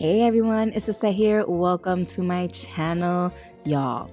Hey everyone, it's Lissette here. Welcome to my channel, y'all.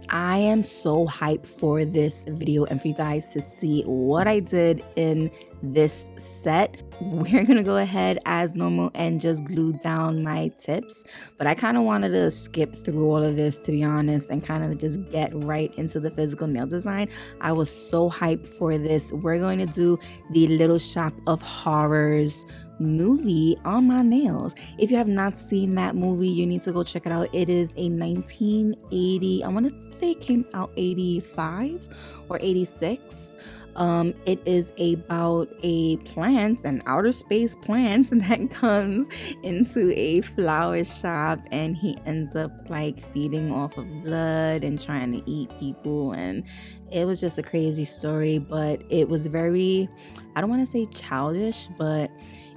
I am so hyped for this video and for you guys to see what I did in this set. We're gonna go ahead as normal and just glue down my tips, but I kind of wanted to skip through all of this, to be honest, and kind of just get right into the physical nail design. I was so hyped for this. We're going to do the Little Shop of Horrors movie on my nails. If you have not seen that movie, you need to go check it out. It is a 1980, I want to say it came out 85 or 86. It is about a plant, an outer space plant that comes into a flower shop, and he ends up like feeding off of blood and trying to eat people, and it was just a crazy story. But it was very, I don't want to say childish, but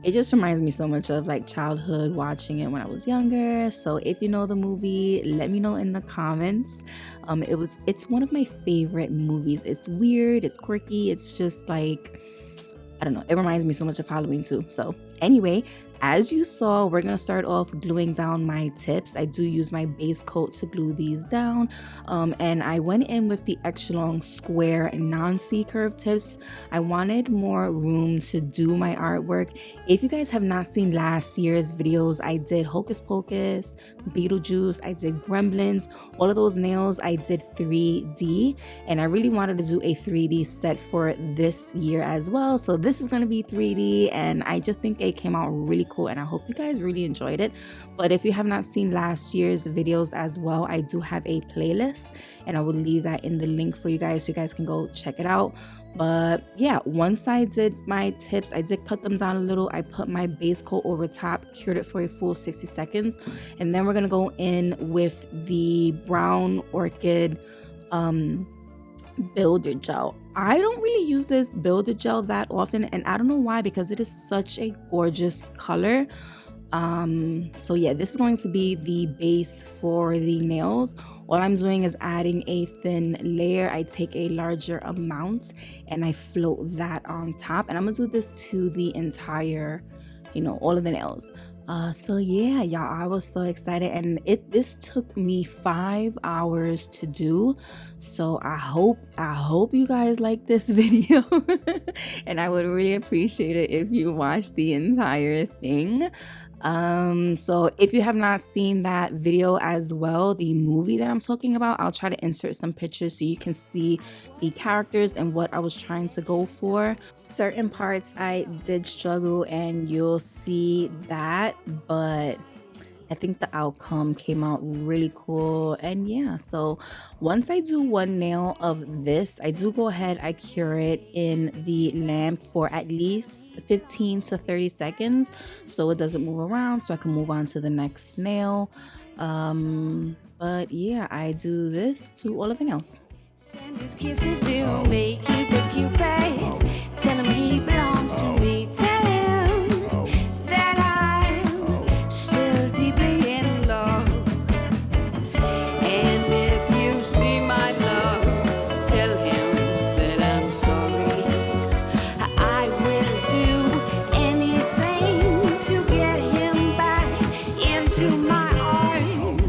it just reminds me so much of like childhood watching it when I was younger. So if you know the movie, let me know in the comments. It's one of my favorite movies. It's weird, it's quirky, it's just like, I don't know, it reminds me so much of Halloween too. So anyway, as you saw, we're gonna start off gluing down my tips. I do use my base coat to glue these down, and I went in with the extra long square non-C-curve tips. I wanted more room to do my artwork. If you guys have not seen last year's videos, I did Hocus Pocus, Beetlejuice, I did Gremlins, all of those nails I did 3D, and I really wanted to do a 3D set for this year as well. So this is gonna be 3D, and I just think it came out really cool, and I hope you guys really enjoyed it. But if you have not seen last year's videos as well, I do have a playlist, and I will leave that in the link for you guys so you guys can go check it out. But yeah, once I did my tips, I did cut them down a little. I put my base coat over top, cured it for a full 60 seconds, and then we're gonna go in with the brown orchid builder gel. I don't really use this builder gel that often, and I don't know why, because it is such a gorgeous color. So yeah, this is going to be the base for the nails. All I'm doing is adding a thin layer. I take a larger amount and I float that on top, and I'm gonna do this to the entire, all of the nails. So yeah, y'all, I was so excited, and this took me 5 hours to do. So I hope you guys like this video and I would really appreciate it if you watch the entire thing. So if you have not seen that video as well, the movie that I'm talking about, I'll try to insert some pictures so you can see the characters and what I was trying to go for. Certain parts I did struggle, and you'll see that, but I think the outcome came out really cool. And yeah, so once I do one nail of this, I do go ahead, I cure it in the lamp for at least 15 to 30 seconds so it doesn't move around, so I can move on to the next nail. But yeah, I do this to all of the nails. Send his kisses to me, keep it cute, babe. Tell him he belongs to me. Tell him that I'm still deeply in love. And if you see my love, tell him that I'm sorry. I will do anything to get him back into my arms.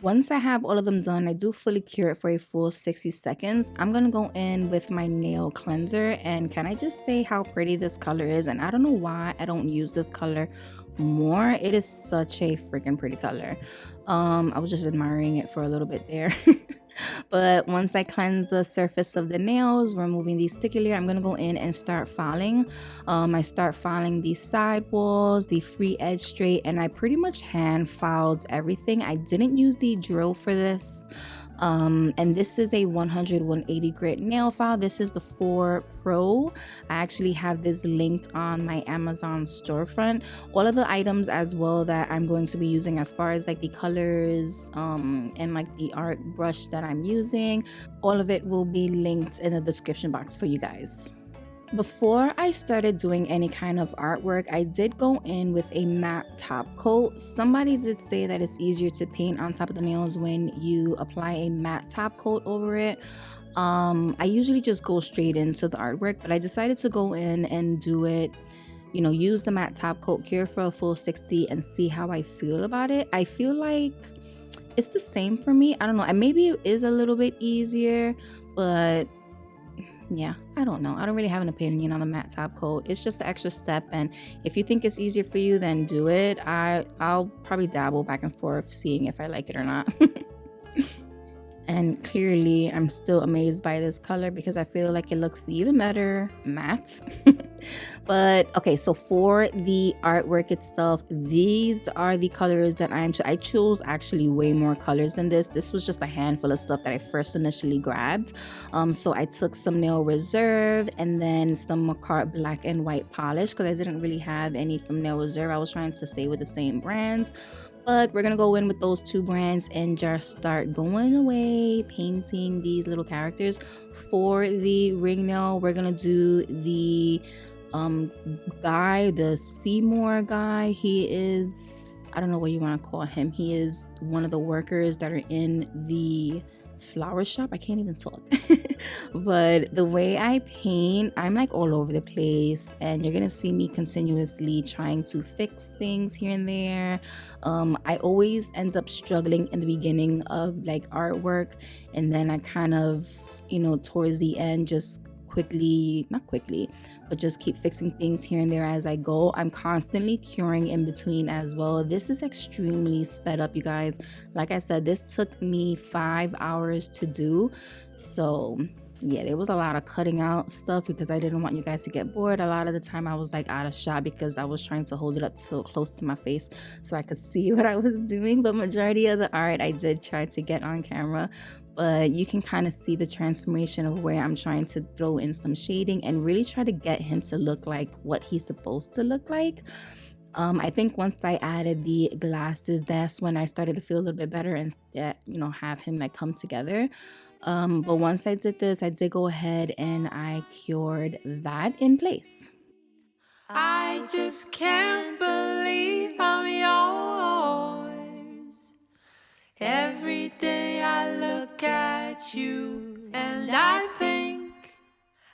Once I have all of them done, I do fully cure it for a full 60 seconds. I'm gonna go in with my nail cleanser, and can I just say how pretty this color is? And I don't know why I don't use this color more. It is such a freaking pretty color. I was just admiring it for a little bit there. But once I cleanse the surface of the nails, removing the sticky layer, I'm going to go in and start filing. I start filing the side walls, the free edge straight, and I pretty much hand filed everything. I didn't use the drill for this. And this is a 100-180 grit nail file. This is the 4 Pro. I actually have this linked on my Amazon storefront. All of the items as well that I'm going to be using, as far as like the colors and like the art brush that I'm using, all of it will be linked in the description box for you guys. Before I started doing any kind of artwork, I did go in with a matte top coat. Somebody did say that it's easier to paint on top of the nails when you apply a matte top coat over it. I usually just go straight into the artwork, but I decided to go in and do it, you know, use the matte top coat, cure for a full 60 and see how I feel about it. I feel like it's the same for me. I don't know, and maybe it is a little bit easier, but yeah, I don't know. I don't really have an opinion on the matte top coat. It's just an extra step, and if you think it's easier for you, then do it. I'll probably dabble back and forth seeing if I like it or not. And clearly I'm still amazed by this color because I feel like it looks even better matte. But okay, so for the artwork itself, these are the colors that I chose actually way more colors than this. This was just a handful of stuff that I first initially grabbed. So I took some Nail Reserve and then some Macart black and white polish because I didn't really have any from Nail Reserve. I was trying to stay with the same brands. But we're gonna go in with those 2 brands and just start going away painting these little characters. For the ring nail, we're gonna do the guy, the Seymour guy. He is, I don't know what you want to call him. He is one of the workers that are in the flower shop. I can't even talk. But the way I paint, I'm like all over the place, and you're gonna see me continuously trying to fix things here and there. I always end up struggling in the beginning of like artwork, and then I kind of, you know, towards the end just not quickly, but just keep fixing things here and there as I go. I'm constantly curing in between as well. This is extremely sped up, you guys. Like I said, this took me 5 hours to do. So yeah, there was a lot of cutting out stuff because I didn't want you guys to get bored. A lot of the time I was like out of shot because I was trying to hold it up so close to my face so I could see what I was doing. But majority of the art I did try to get on camera. But you can kind of see the transformation of where I'm trying to throw in some shading and really try to get him to look like what he's supposed to look like. I think once I added the glasses, that's when I started to feel a little bit better and, you know, have him like come together. But once I did this, I did go ahead and I cured that in place. I just can't believe I'm yours. Every day I look at you and I think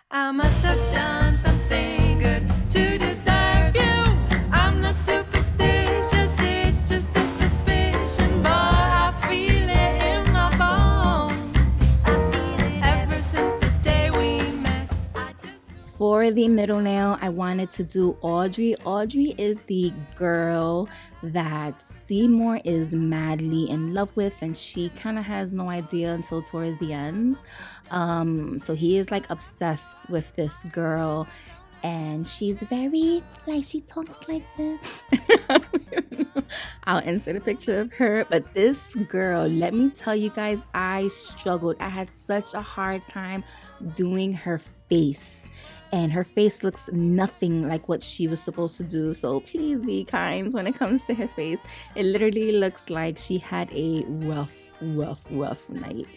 I must have done something good to deserve you. I'm not superstitious, it's just a suspicion, but I feel it in my bones. I feel it ever since the day we met. For the middle nail, I wanted to do Audrey. Audrey is the girl that Seymour is madly in love with, and she kind of has no idea until towards the end. So he is like obsessed with this girl, and she's very, like, she talks like this. I'll insert a picture of her, but this girl, let me tell you guys, I struggled. I had such a hard time doing her face, and her face looks nothing like what she was supposed to do. So please be kind when it comes to her face. It literally looks like she had a rough night.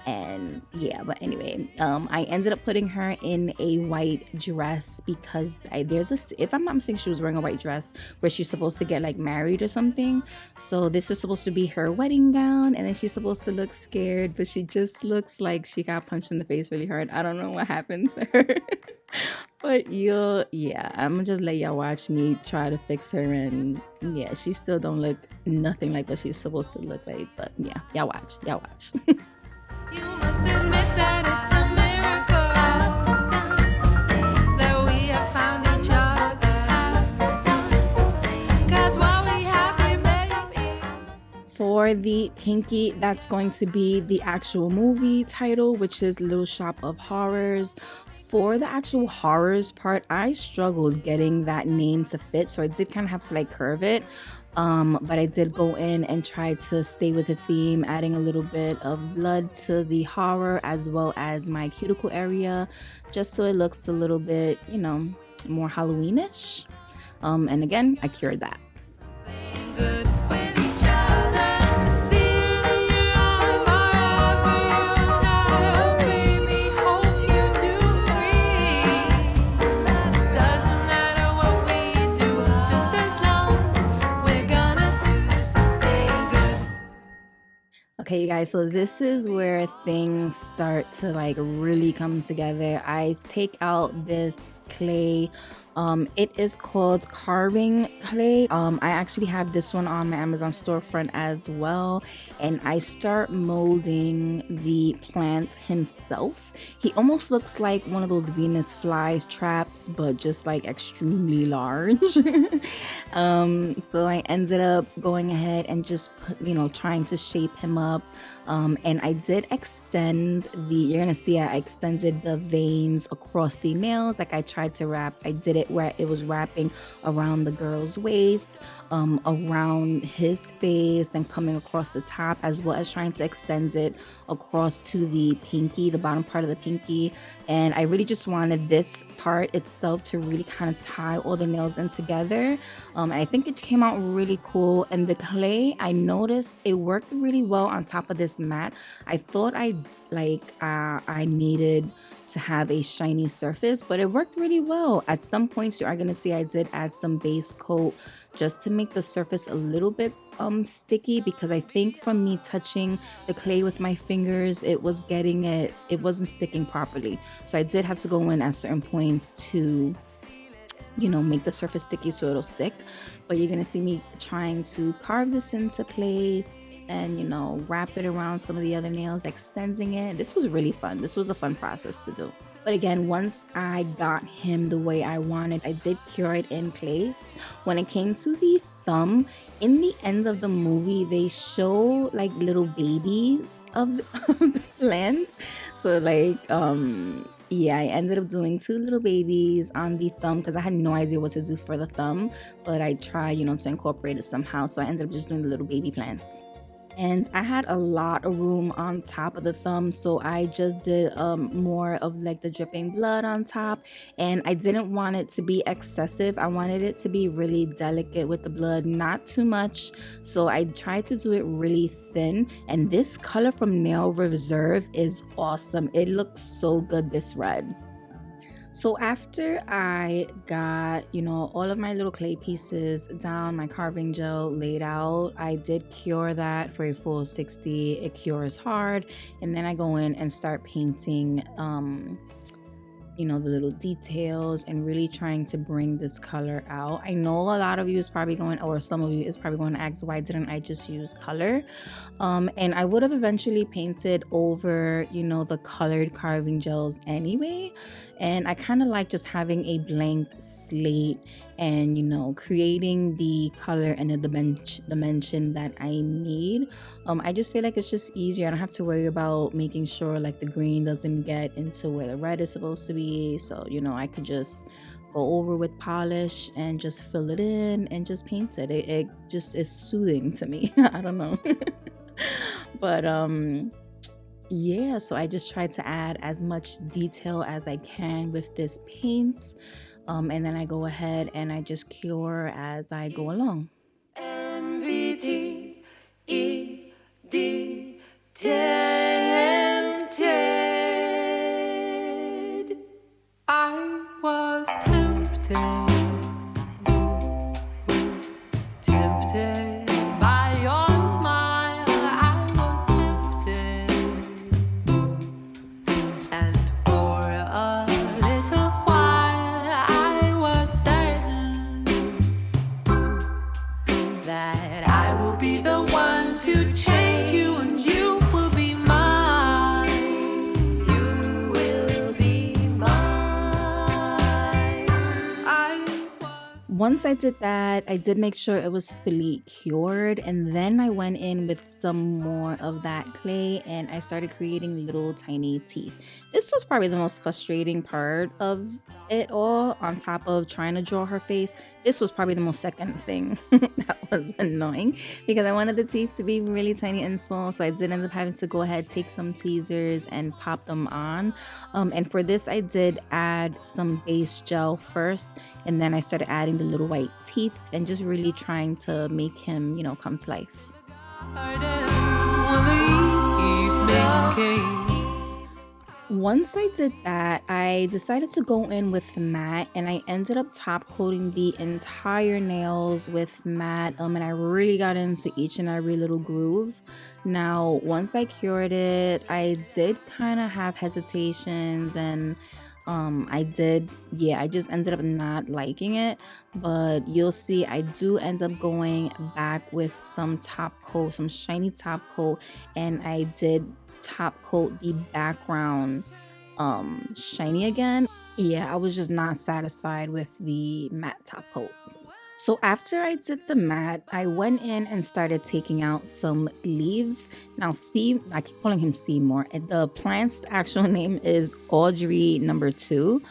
And yeah, but anyway, I ended up putting her in a white dress because if I'm not mistaken, she was wearing a white dress where she's supposed to get like married or something. So this is supposed to be her wedding gown, and then she's supposed to look scared, but she just looks like she got punched in the face really hard. I don't know what happened to her. But I'm gonna just let y'all watch me try to fix her, and yeah, she still don't look nothing like what she's supposed to look like. But yeah, y'all watch. You must admit that it's a miracle that we have found each other. 'Cause while we have you, baby. For For the pinky, that's going to be the actual movie title, which is Little Shop of Horrors. For the actual horrors part, I struggled getting that name to fit, so I did kind of have to like curve it. But I did go in and try to stay with the theme, adding a little bit of blood to the horror as well as my cuticle area, just so it looks a little bit, you know, more Halloweenish. And again, I cured that. Okay, you guys, so this is where things start to like really come together. I take out this clay. It is called carving clay. I actually have this one on my Amazon storefront as well, and I start molding the plant himself. He almost looks like one of those Venus fly traps, but just like extremely large. So I ended up going ahead and just trying to shape him up. And I did extend you're gonna see I extended the veins across the nails. Like I tried to wrap, I did it where it was wrapping around the girl's waist, around his face, and coming across the top, as well as trying to extend it across to the pinky, the bottom part of the pinky. And I really just wanted this part itself to really kind of tie all the nails in together. And I think it came out really cool. And the clay, I noticed it worked really well on top of this mat. I thought I needed to have a shiny surface, but it worked really well. At some points you are going to see I did add some base coat just to make the surface a little bit sticky, because I think from me touching the clay with my fingers, it wasn't sticking properly. So I did have to go in at certain points to make the surface sticky so it'll stick. But you're gonna see me trying to carve this into place and wrap it around some of the other nails, extending it. This was really fun. This was a fun process to do. But again, once I got him the way I wanted, I did cure it in place. When it came to the thumb, in the end of the movie, they show like little babies of the plants. So like, yeah, I ended up doing 2 little babies on the thumb because I had no idea what to do for the thumb, but I tried, to incorporate it somehow. So I ended up just doing the little baby plants. And I had a lot of room on top of the thumb, so I just did more of like the dripping blood on top. And I didn't want it to be excessive. I wanted it to be really delicate with the blood, not too much. So I tried to do it really thin. And this color from Nail Reserve is awesome. It looks so good, this red. So after I got, all of my little clay pieces down, my carving gel laid out, I did cure that for a full 60. It cures hard. And then I go in and start painting, the little details and really trying to bring this color out. I know a lot of you is probably going, or some of you is probably going to ask, why didn't I just use color? And I would have eventually painted over, the colored carving gels anyway. And I kind of like just having a blank slate and, creating the color and the dimension that I need. I just feel like it's just easier. I don't have to worry about making sure like the green doesn't get into where the red is supposed to be. So, I could just go over with polish and just fill it in and just paint it. It just is soothing to me. I don't know. But, yeah, so I just try to add as much detail as I can with this paint. And then I go ahead and I just cure as I go along. MVTED tempted. I was tempted. Tempted by your smile. I was tempted. And for a little while I was certain that I will be the one to change you, and you will be mine. You will be mine. I Once I did that, I did make sure it was fully cured, and then I went in with some more of that clay and I started creating little tiny teeth. This was probably the most frustrating part of it all, on top of trying to draw her face. This was probably the most second thing that was annoying, because I wanted the teeth to be really tiny and small, so I did end up having to go ahead, take some tweezers and pop them on. And for this I did add some base gel first, and then I started adding the little white teeth and just really trying to make him, you know, come to life. Once I did that, I decided to go in with matte, and I ended up top coating the entire nails with matte, and I really got into each and every little groove. Now, once I cured it, I did kind of have hesitations, and I just ended up not liking it, but you'll see I do end up going back with some top coat, some shiny top coat, and I did top coat the background shiny again. Yeah, I was just not satisfied with the matte top coat. So after I did the matte, I went in and started taking out some leaves. Now, I keep calling him Seymour. The plant's actual name is Audrey #2.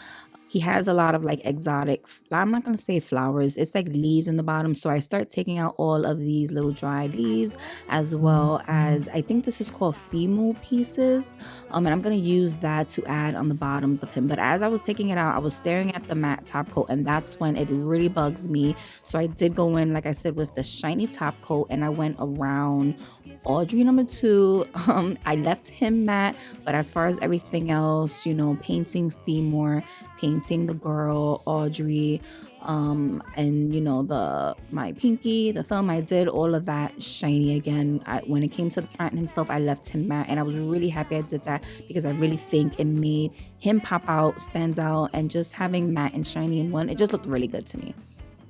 He has a lot of like exotic, I'm not going to say flowers, it's like leaves in the bottom. So I start taking out all of these little dried leaves, as well as, I think this is called female pieces. And I'm going to use that to add on the bottoms of him. But as I was taking it out, I was staring at the matte top coat, and that's when it really bugs me. So I did go in, like I said, with the shiny top coat, and I went around Audrey #2. I left him matte, but as far as everything else, you know, painting Seymour, painting the girl Audrey, and you know, my pinky, the thumb, I did all of that shiny again. When it came to the plant himself, I left him matte, and I was really happy I did that, because I really think it made him pop out, stand out, and just having matte and shiny in one, it just looked really good to me.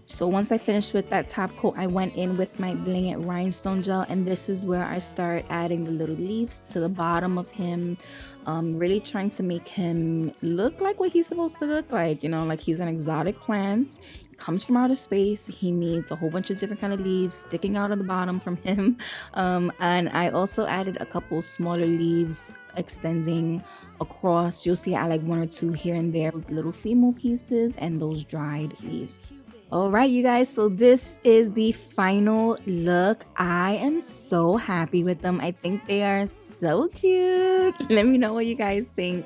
So once I finished with that top coat, I went in with my Bling It rhinestone gel, and this is where I start adding the little leaves to the bottom of him, really trying to make him look like what he's supposed to look like, you know, like he's an exotic plant, comes from outer space. He needs a whole bunch of different kind of leaves sticking out of the bottom from him. And I also added a couple smaller leaves extending across. You'll see I like 1 or 2 here and there, those little female pieces and those dried leaves. All right, you guys, so this is the final look. I am so happy with them. I think they are so cute. Let me know what you guys think.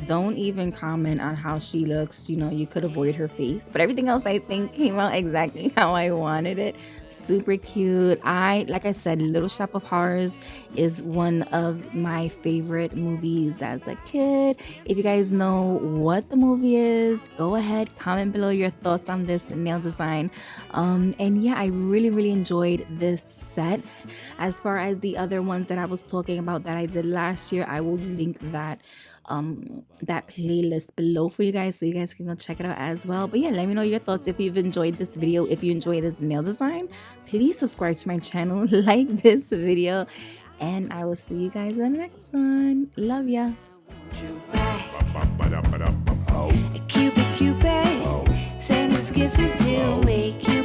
Don't even comment on how she looks. You know, you could avoid her face, but everything else I think came out exactly how I wanted it. Super cute. Like I said, Little Shop of Horrors is one of my favorite movies as a kid. If you guys know what the movie is, go ahead, comment below your thoughts on this nail design. And yeah, I really enjoyed this set. As far as the other ones that I was talking about that I did last year, I will link that playlist below for you guys, so you guys can go check it out as well. But yeah, let me know your thoughts. If you've enjoyed this video, if you enjoyed this nail design, please subscribe to my channel, like this video, and I will see you guys in the next one. Love ya. Cupid, Cupid, send his kisses to make you